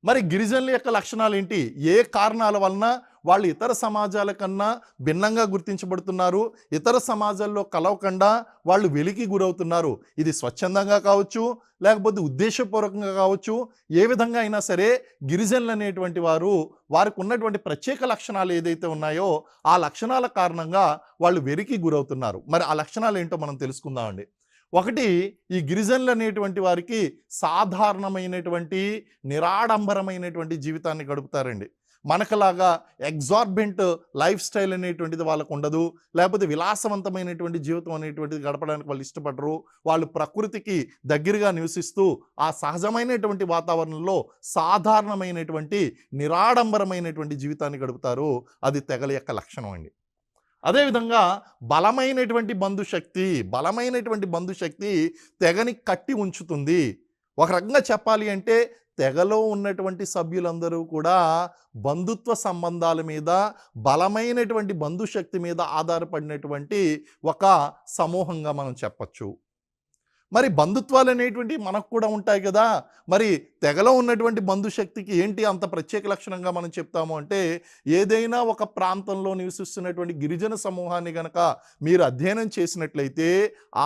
మరి గిరిజనుల యొక్క లక్షణాలేంటి? ఏ కారణాల వలన వాళ్ళు ఇతర సమాజాల కన్నా భిన్నంగా గుర్తించబడుతున్నారు? ఇతర సమాజాల్లో కలవకుండా వాళ్ళు వెలికి గురవుతున్నారు. ఇది స్వచ్ఛందంగా కావచ్చు, లేకపోతే ఉద్దేశపూర్వకంగా కావచ్చు. ఏ విధంగా అయినా సరే గిరిజనులనేటువంటి వారు వారికున్నటువంటి ప్రత్యేక లక్షణాలు ఏదైతే ఉన్నాయో, ఆ లక్షణాల కారణంగా వాళ్ళు వెలికి గురవుతున్నారు. మరి ఆ లక్షణాలేంటో మనం తెలుసుకుందామండి. ఒకటి, ఈ గిరిజనులనేటువంటి వారికి సాధారణమైనటువంటి, నిరాడంబరమైనటువంటి జీవితాన్ని గడుపుతారండి. మనకులాగా ఎగ్జార్బెంట్ లైఫ్ స్టైల్ అనేటువంటిది వాళ్ళకుండదు. లేకపోతే విలాసవంతమైనటువంటి జీవితం అనేటువంటిది గడపడానికి వాళ్ళు ఇష్టపడరు. వాళ్ళు ప్రకృతికి దగ్గరగా నివసిస్తూ ఆ సహజమైనటువంటి వాతావరణంలో సాధారణమైనటువంటి, నిరాడంబరమైనటువంటి జీవితాన్ని గడుపుతారు. అది తెగల యొక్క లక్షణం అండి. అదేవిధంగా బలమైనటువంటి బంధుశక్తి తెగని కట్టి ఉంచుతుంది. ఒక రకంగా చెప్పాలి అంటే తెగలో ఉన్నటువంటి సభ్యులందరూ కూడా బంధుత్వ సంబంధాల మీద, బలమైనటువంటి బంధుశక్తి మీద ఆధారపడినటువంటి ఒక సమూహంగా మనం చెప్పచ్చు. మరి బంధుత్వాలనేటువంటివి మనకు కూడా ఉంటాయి కదా! మరి తెగలో ఉన్నటువంటి బంధుశక్తికి ఏంటి అంత ప్రత్యేక లక్షణంగా మనం చెప్తాము అంటే, ఏదైనా ఒక ప్రాంతంలో నివసిస్తున్నటువంటి గిరిజన సమూహాన్ని గనక మీరు అధ్యయనం చేసినట్లయితే,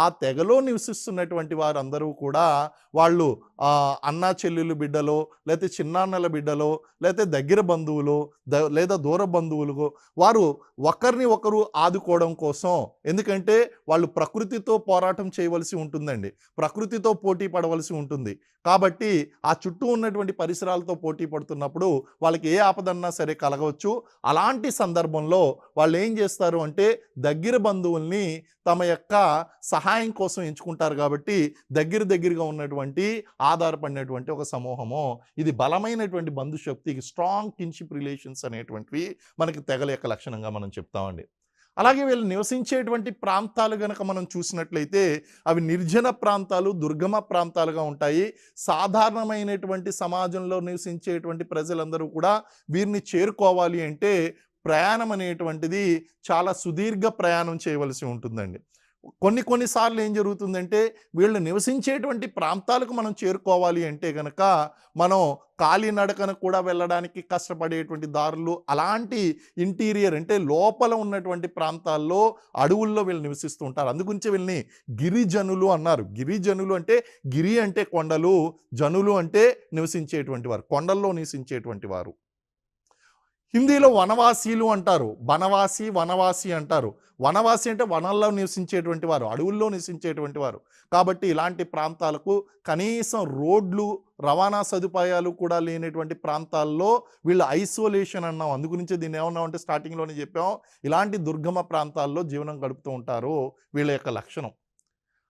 ఆ తెగలో నివసిస్తున్నటువంటి వారందరూ కూడా వాళ్ళు అన్నా చెల్లెలు బిడ్డలో, లేతే చిన్నాన్నల బిడ్డలో, లేతే దగ్గర బంధువులో, లేదా దూర బంధువులుగో వారు ఒకరిని ఒకరు ఆదుకోవడం కోసం. ఎందుకంటే వాళ్ళు ప్రకృతితో పోరాటం చేయవలసి ఉంటుందండి. ప్రకృతితో పోటీ పడవలసి ఉంటుంది. కాబట్టి ఆ చుట్టూ ఉన్నటువంటి పరిసరాలతో పోటీ పడుతున్నప్పుడు వాళ్ళకి ఏ ఆపదన్నా సరే కలగవచ్చు. అలాంటి సందర్భంలో వాళ్ళు ఏం చేస్తారు అంటే దగ్గర బంధువుల్ని తమ యొక్క సహాయం కోసం ఎంచుకుంటారు. కాబట్టి దగ్గరగా ఉన్నటువంటి ఆధారపడినటువంటి ఒక సమూహము. ఇది బలమైనటువంటి బంధుశక్తికి స్ట్రాంగ్ కిన్‌షిప్ రిలేషన్స్ అనేటువంటివి మనకి తెగల యొక్క లక్షణంగా మనం చెప్తామండి. అలాగే వీళ్ళు నివసించేటువంటి ప్రాంతాలు గనక మనం చూసినట్లయితే అవి నిర్జన ప్రాంతాలు, దుర్గమ ప్రాంతాలుగా ఉంటాయి. సాధారణమైనటువంటి సమాజంలో నివసించేటువంటి ప్రజలందరూ కూడా వీరిని చేరుకోవాలి అంటే ప్రయాణం అనేటువంటిది చాలా సుదీర్ఘ ప్రయాణం చేయవలసి ఉంటుందండి. కొన్ని సార్లు ఏం జరుగుతుందంటే వీళ్ళు నివసించేటువంటి ప్రాంతాలకు మనం చేరుకోవాలి అంటే గనక మనం కాలినడకన కూడా వెళ్ళడానికి కష్టపడేటువంటి దారులు, అలాంటి ఇంటీరియర్ అంటే లోపల ఉన్నటువంటి ప్రాంతాల్లో అడవుల్లో వీళ్ళు నివసిస్తూ ఉంటారు. అందుగురించి వీళ్ళని గిరిజనులు అన్నారు. గిరిజనులు అంటే గిరి అంటే కొండలు, జనులు అంటే నివసించేటువంటి వారు, కొండల్లో నివసించేటువంటి వారు. హిందీలో వనవాసీలు అంటారు. వనవాసి అంటారు. వనవాసి అంటే వనాల్లో నివసించేటువంటి వారు, అడవుల్లో నివసించేటువంటి వారు. కాబట్టి ఇలాంటి ప్రాంతాలకు కనీసం రోడ్లు, రవాణా సదుపాయాలు కూడా లేనటువంటి ప్రాంతాల్లో వీళ్ళు ఐసోలేషన్ అన్నాం. అందుగురించే దీన్ని ఏమన్నామంటే స్టార్టింగ్‌లోనే చెప్పాం. ఇలాంటి దుర్గమ ప్రాంతాల్లో జీవనం గడుపుతూ ఉంటారు. వీళ్ళ యొక్క లక్షణం.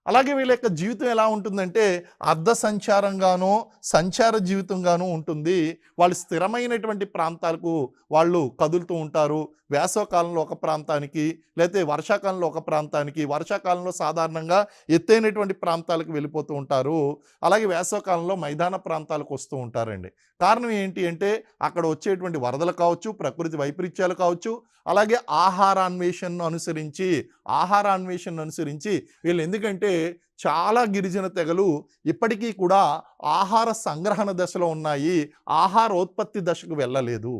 అలాగే వీళ్ళ యొక్క జీవితం ఎలా ఉంటుందంటే అర్ధ సంచారంగానో, సంచార జీవితంగానూ ఉంటుంది. వాళ్ళు స్థిరమైనటువంటి ప్రాంతాలకు వాళ్ళు కదులుతూ ఉంటారు. వేసవకాలంలో ఒక ప్రాంతానికి, లేతే వర్షాకాలంలో ఒక ప్రాంతానికి, వర్షాకాలంలో సాధారణంగా ఎత్తైనటువంటి ప్రాంతాలకు వెళ్ళిపోతూ ఉంటారు. అలాగే వేసవకాలంలో మైదాన ప్రాంతాలకు వస్తూ ఉంటారండి. కారణం ఏంటి అంటే అక్కడ వచ్చేటువంటి వరదలు కావచ్చు, ప్రకృతి వైపరీత్యాలు కావచ్చు, అలాగే ఆహారాన్వేషణను అనుసరించి వీళ్ళు, ఎందుకంటే చాలా గిరిజన తెగలు ఇప్పటికీ కూడా ఆహార సంగ్రహణ దశలో ఉన్నాయి. ఆహారోత్పత్తి దశకు వెళ్ళలేదు.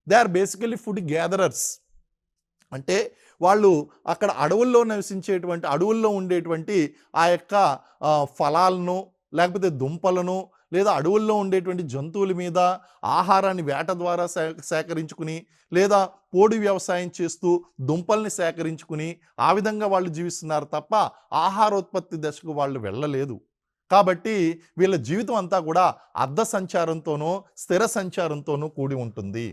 They are basically food gatherers. అంటే వాళ్ళు అక్కడ అడవుల్లో ఉండేటువంటి ఆ యొక్క ఫలాలను, లేకపోతే దుంపలను, లేదా అడవుల్లో ఉండేటువంటి జంతువుల మీద ఆహారాన్ని వేట ద్వారా సేకరించుకుని, లేదా పోడు వ్యవసాయం చేస్తూ దుంపల్ని సేకరించుకుని ఆ విధంగా వాళ్ళు జీవిస్తున్నారు తప్ప ఆహారోత్పత్తి దశకు వాళ్ళు వెళ్ళలేదు. కాబట్టి వీళ్ళ జీవితం అంతా కూడా అర్ధ సంచారంతోనూ, స్థిర సంచారంతోనూ కూడి ఉంటుంది.